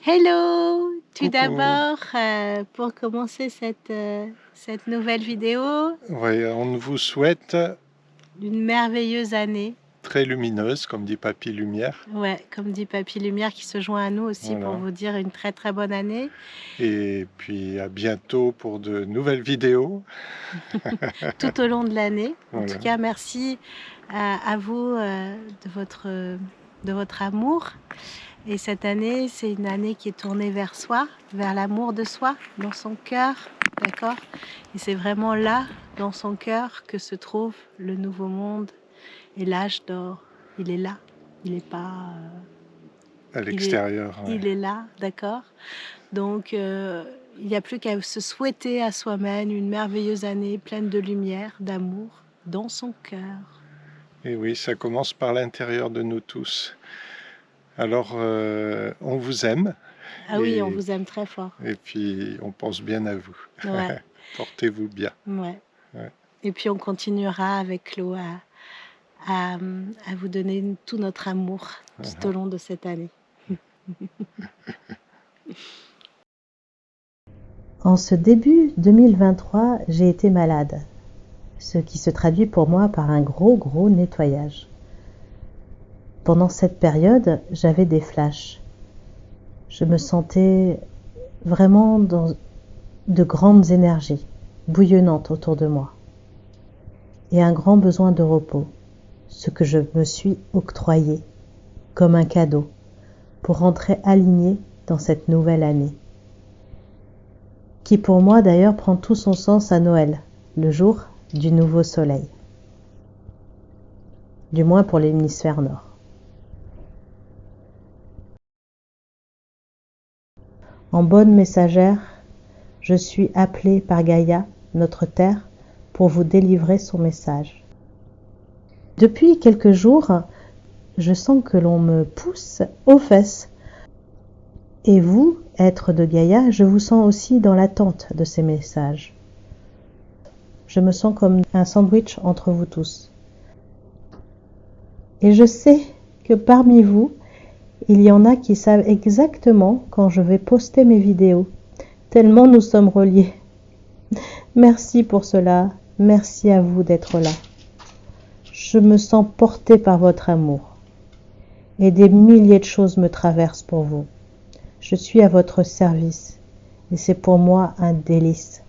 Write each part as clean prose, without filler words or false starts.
Hello! Tout Coucou. d'abord, pour commencer cette nouvelle vidéo, Ouais, on vous souhaite une merveilleuse année. très lumineuse, comme dit Papy Lumière. Ouais, comme dit Papy Lumière qui se joint à nous aussi pour Voilà. vous dire une très très bonne année. Et puis à bientôt pour de nouvelles vidéos. Tout au long de l'année. En tout Voilà. cas, merci à vous de votre amour. Et cette année, c'est une année qui est tournée vers soi, vers l'amour de soi, dans son cœur, d'accord? Et c'est vraiment là, dans son cœur, que se trouve le nouveau monde et l'âge d'or. Il est là, il n'est pas... À l'extérieur. Ouais. il est là, d'accord? Donc, il n'y a plus qu'à se souhaiter à soi-même une merveilleuse année pleine de lumière, d'amour, dans son cœur. Et oui, ça commence par l'intérieur de nous tous. Alors, on vous aime Ah oui, on vous aime très fort. et puis on pense bien à vous. Ouais, Portez-vous bien. ouais. Ouais. Et puis on continuera avec Chlo à vous donner tout notre amour tout au long de cette année. En ce début 2023, j'ai été malade, ce qui se traduit pour moi par un gros nettoyage. Pendant cette période, j'avais des flashs. Je me sentais vraiment dans de grandes énergies, bouillonnantes autour de moi, et un grand besoin de repos, ce que je me suis octroyé comme un cadeau pour rentrer alignée dans cette nouvelle année, qui pour moi d'ailleurs prend tout son sens à Noël, le jour du nouveau soleil, du moins pour l'hémisphère nord. En bonne messagère, je suis appelée par Gaïa, notre terre, pour vous délivrer son message. Depuis quelques jours, je sens que l'on me pousse aux fesses. Et vous, être de Gaïa, je vous sens aussi dans l'attente de ces messages. Je me sens comme un sandwich entre vous tous. Et je sais que parmi vous, il y en a qui savent exactement quand je vais poster mes vidéos, tellement nous sommes reliés. Merci pour cela, merci à vous d'être là. Je me sens portée par votre amour et des milliers de choses me traversent pour vous. Je suis à votre service et c'est pour moi un délice.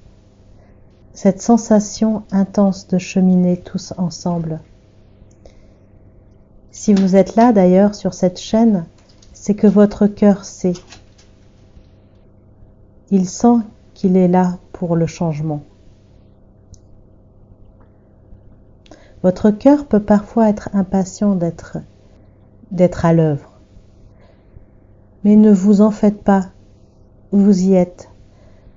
Cette sensation intense de cheminer tous ensemble. Si vous êtes là d'ailleurs sur cette chaîne, c'est que votre cœur sait. Il sent qu'il est là pour le changement. Votre cœur peut parfois être impatient d'être à l'œuvre. Mais ne vous en faites pas, vous y êtes.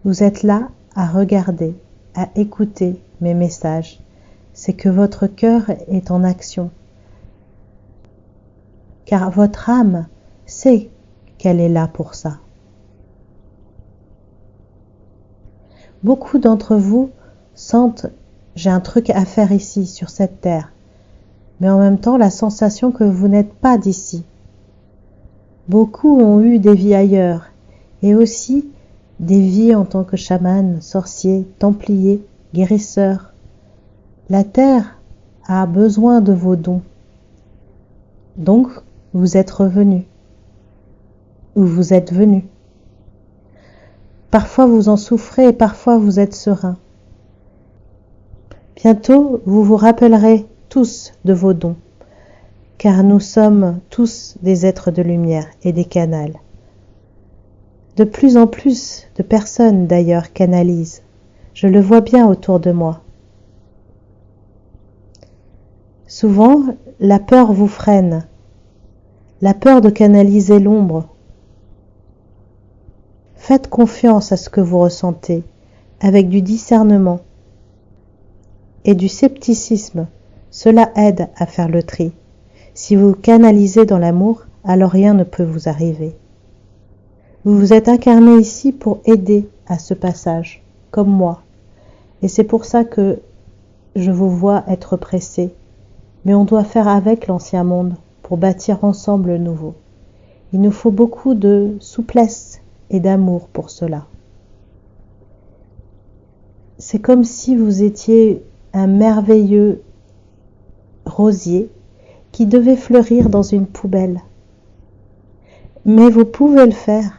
Vous êtes là à regarder, à écouter mes messages. C'est que votre cœur est en action. Car votre âme sait qu'elle est là pour ça. Beaucoup d'entre vous sentent j'ai un truc à faire ici, sur cette terre, mais en même temps la sensation que vous n'êtes pas d'ici. Beaucoup ont eu des vies ailleurs, et aussi des vies en tant que chaman, sorcier, templier, guérisseur. La terre a besoin de vos dons. Donc, vous êtes revenus, ou vous êtes venus. Parfois vous en souffrez et parfois vous êtes serein. Bientôt, vous vous rappellerez tous de vos dons, car nous sommes tous des êtres de lumière et des canals. De plus en plus de personnes d'ailleurs canalisent. Je le vois bien autour de moi. Souvent, la peur vous freine, la peur de canaliser l'ombre. Faites confiance à ce que vous ressentez, avec du discernement et du scepticisme. Cela aide à faire le tri. Si vous canalisez dans l'amour, alors rien ne peut vous arriver. Vous vous êtes incarné ici pour aider à ce passage, comme moi. Et c'est pour ça que je vous vois être pressé. Mais on doit faire avec l'ancien monde pour bâtir ensemble le nouveau. Il nous faut beaucoup de souplesse et d'amour pour cela. C'est comme si vous étiez un merveilleux rosier qui devait fleurir dans une poubelle. Mais vous pouvez le faire,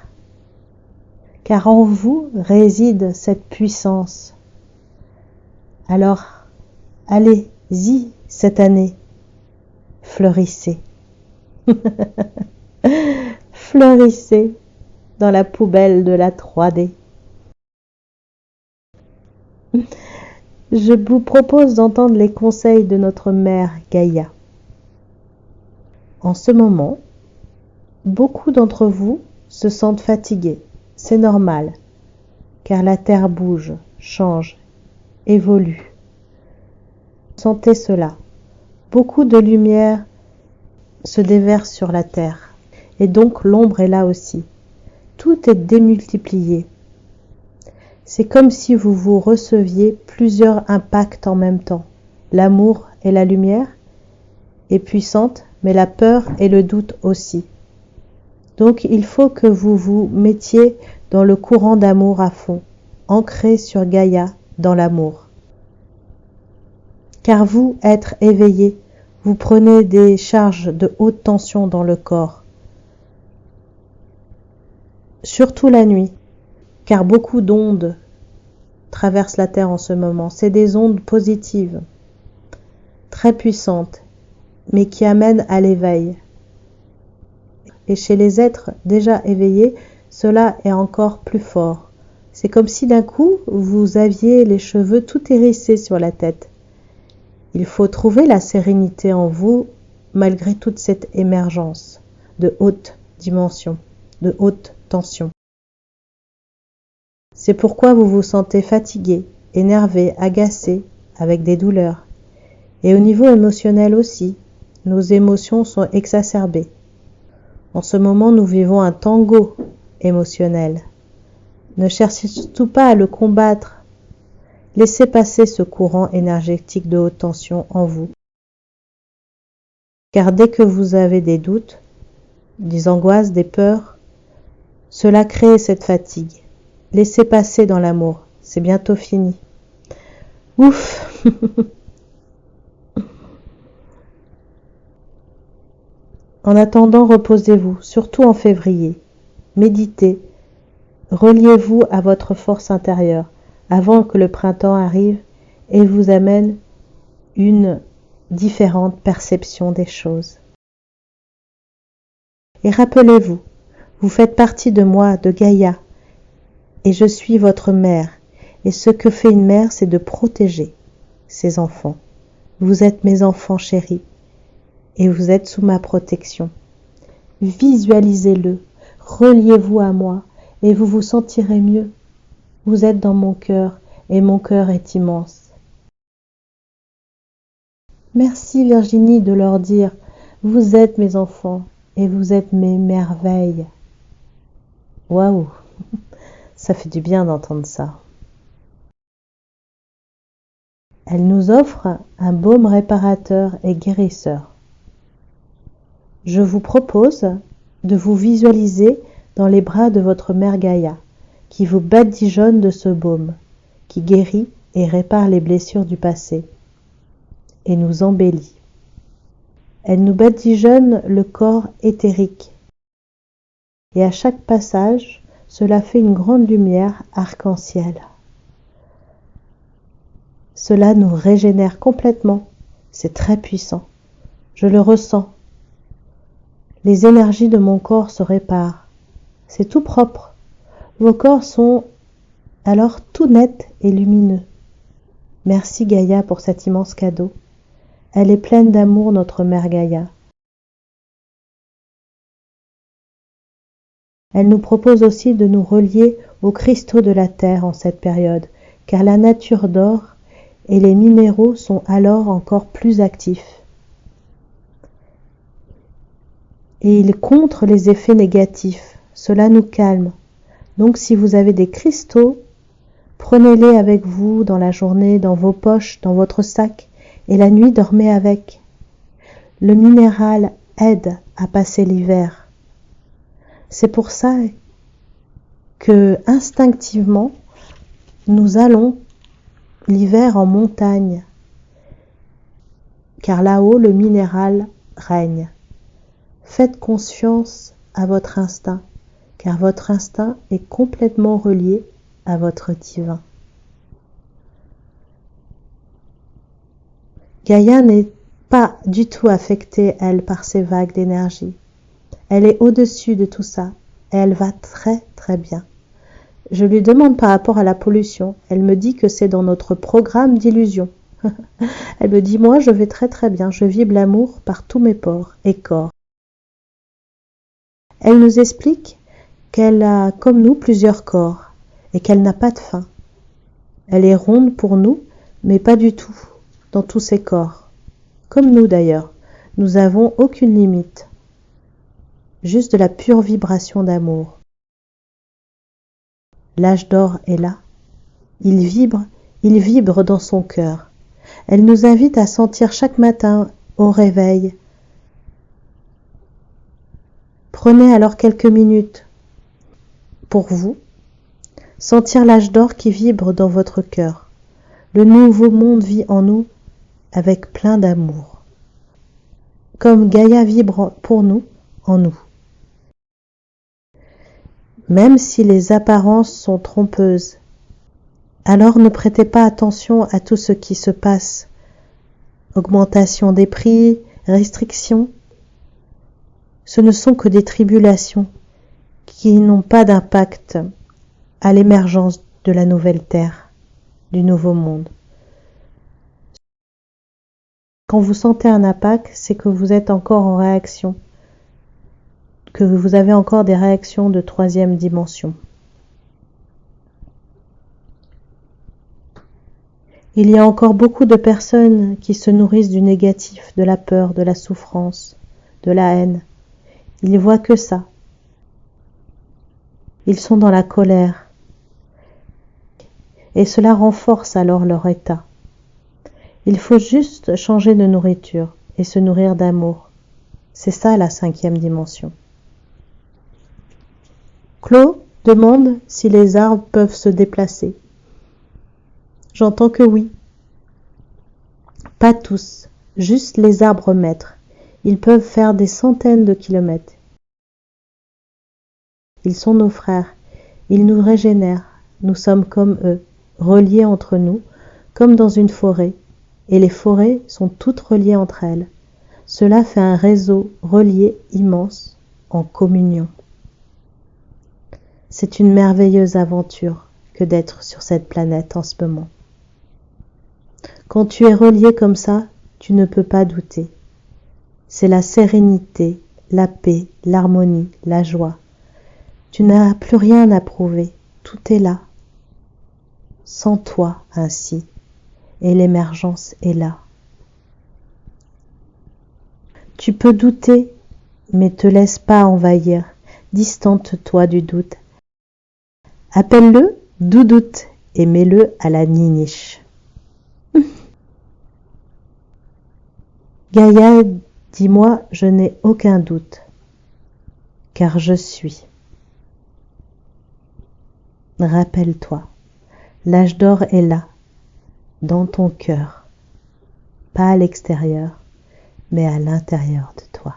car en vous réside cette puissance. Alors, allez-y cette année, fleurissez. Fleurissez dans la poubelle de la 3D. Je vous propose d'entendre les conseils de notre mère Gaïa. En ce moment, beaucoup d'entre vous se sentent fatigués. C'est normal, car la Terre bouge, change, évolue. Sentez cela. Beaucoup de lumière se déverse sur la Terre, et donc l'ombre est là aussi. Tout est démultiplié. C'est comme si vous receviez plusieurs impacts en même temps. L'amour et la lumière est puissante, mais la peur et le doute aussi. Donc il faut que vous vous mettiez dans le courant d'amour à fond, ancré sur Gaïa dans l'amour. Car vous, être éveillé, vous prenez des charges de haute tension dans le corps. Surtout la nuit, car beaucoup d'ondes traversent la Terre en ce moment. C'est des ondes positives, très puissantes, mais qui amènent à l'éveil. Et chez les êtres déjà éveillés, cela est encore plus fort. C'est comme si d'un coup, vous aviez les cheveux tout hérissés sur la tête. Il faut trouver la sérénité en vous, malgré toute cette émergence de haute dimension, de haute tension. C'est pourquoi vous vous sentez fatigué, énervé, agacé, avec des douleurs. Et au niveau émotionnel aussi, nos émotions sont exacerbées. En ce moment, nous vivons un tango émotionnel. Ne cherchez surtout pas à le combattre. Laissez passer ce courant énergétique de haute tension en vous. Car dès que vous avez des doutes, des angoisses, des peurs, cela crée cette fatigue. Laissez passer dans l'amour, c'est bientôt fini. Ouf. En attendant, reposez-vous, surtout en février. Méditez, reliez-vous à votre force intérieure avant que le printemps arrive et vous amène une différente perception des choses. Et rappelez-vous, vous faites partie de moi, de Gaïa, et je suis votre mère. Et ce que fait une mère, c'est de protéger ses enfants. Vous êtes mes enfants chéris, et vous êtes sous ma protection. Visualisez-le, reliez-vous à moi, et vous vous sentirez mieux. Vous êtes dans mon cœur, et mon cœur est immense. Merci Virginie de leur dire, vous êtes mes enfants, et vous êtes mes merveilles. Waouh, ça fait du bien d'entendre ça. Elle nous offre un baume réparateur et guérisseur. Je vous propose de vous visualiser dans les bras de votre mère Gaïa, qui vous badigeonne de ce baume, qui guérit et répare les blessures du passé, et nous embellit. Elle nous badigeonne le corps éthérique, et à chaque passage, cela fait une grande lumière arc-en-ciel. Cela nous régénère complètement, c'est très puissant, je le ressens. Les énergies de mon corps se réparent, c'est tout propre. Vos corps sont alors tout nets et lumineux. Merci Gaïa pour cet immense cadeau. Elle est pleine d'amour, notre mère Gaïa. Elle nous propose aussi de nous relier aux cristaux de la terre en cette période, car la nature dort et les minéraux sont alors encore plus actifs. Et ils contrent les effets négatifs. Cela nous calme. Donc si vous avez des cristaux, prenez-les avec vous dans la journée, dans vos poches, dans votre sac, et la nuit dormez avec. Le minéral aide à passer l'hiver. C'est pour ça que instinctivement, nous allons l'hiver en montagne, car là-haut le minéral règne. Faites confiance à votre instinct, car votre instinct est complètement relié à votre divin. Gaïa n'est pas du tout affectée, elle, par ces vagues d'énergie. Elle est au-dessus de tout ça, et elle va très très bien. Je lui demande par rapport à la pollution. Elle me dit que c'est dans notre programme d'illusion. Elle me dit, moi, je vais très très bien. Je vibre l'amour par tous mes pores et corps. Elle nous explique qu'elle a, comme nous, plusieurs corps et qu'elle n'a pas de fin. Elle est ronde pour nous, mais pas du tout dans tous ses corps. Comme nous d'ailleurs, nous n'avons aucune limite. Juste de la pure vibration d'amour. L'âge d'or est là. Il vibre dans son cœur. Elle nous invite à sentir chaque matin au réveil. Prenez alors quelques minutes pour vous, sentir l'âge d'or qui vibre dans votre cœur. Le nouveau monde vit en nous avec plein d'amour. Comme Gaïa vibre pour nous, en nous. Même si les apparences sont trompeuses, alors ne prêtez pas attention à tout ce qui se passe. Augmentation des prix, restrictions, ce ne sont que des tribulations qui n'ont pas d'impact à l'émergence de la nouvelle terre, du nouveau monde. Quand vous sentez un impact, c'est que vous êtes encore en réaction, que vous avez encore des réactions de 3e dimension. Il y a encore beaucoup de personnes qui se nourrissent du négatif, de la peur, de la souffrance, de la haine. Ils ne voient que ça. Ils sont dans la colère. Et cela renforce alors leur état. Il faut juste changer de nourriture et se nourrir d'amour. C'est ça la 5e dimension. Claude demande si les arbres peuvent se déplacer. J'entends que oui. Pas tous, juste les arbres maîtres. Ils peuvent faire des centaines de kilomètres. Ils sont nos frères. Ils nous régénèrent. Nous sommes comme eux, reliés entre nous, comme dans une forêt. Et les forêts sont toutes reliées entre elles. Cela fait un réseau relié immense en communion. C'est une merveilleuse aventure que d'être sur cette planète en ce moment. Quand tu es relié comme ça, tu ne peux pas douter. C'est la sérénité, la paix, l'harmonie, la joie. Tu n'as plus rien à prouver, tout est là. Sans toi ainsi, et l'émergence est là. Tu peux douter, mais te laisse pas envahir. Distante-toi du doute. Appelle-le doudoute et mets-le à la niniche. Gaïa, dis-moi, je n'ai aucun doute, car je suis. Rappelle-toi, l'âge d'or est là, dans ton cœur, pas à l'extérieur, mais à l'intérieur de toi.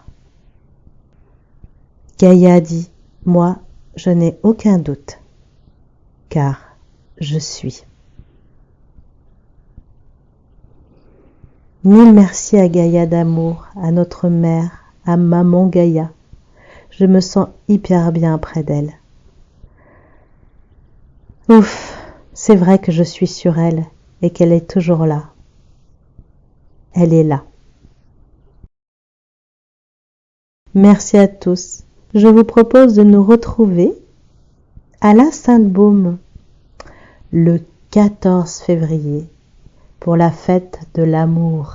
Gaïa dit, moi, je n'ai aucun doute, car je suis. Mille merci à Gaïa d'amour, à notre mère, à maman Gaïa. Je me sens hyper bien près d'elle. Ouf, c'est vrai que je suis sur elle et qu'elle est toujours là. Elle est là. Merci à tous. Je vous propose de nous retrouver à la Sainte-Baume le 14 février pour la fête de l'amour.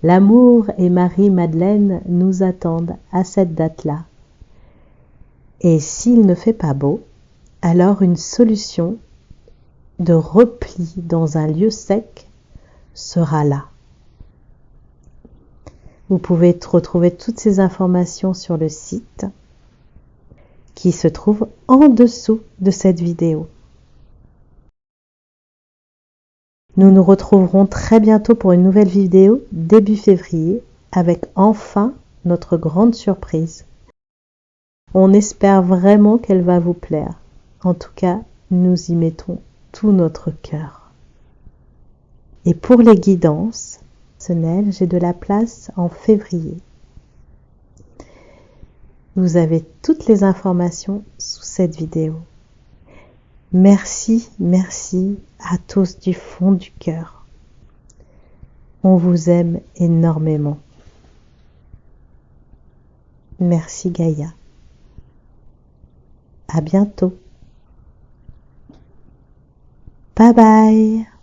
L'amour et Marie-Madeleine nous attendent à cette date-là. Et s'il ne fait pas beau, alors une solution de repli dans un lieu sec sera là. Vous pouvez retrouver toutes ces informations sur le site qui se trouve en dessous de cette vidéo. Nous nous retrouverons très bientôt pour une nouvelle vidéo début février avec enfin notre grande surprise. On espère vraiment qu'elle va vous plaire. En tout cas, nous y mettons tout notre cœur. Et pour les guidances, j'ai de la place en février. Vous avez toutes les informations sous cette vidéo. Merci, merci à tous du fond du cœur. On vous aime énormément. Merci Gaïa. À bientôt. Bye bye.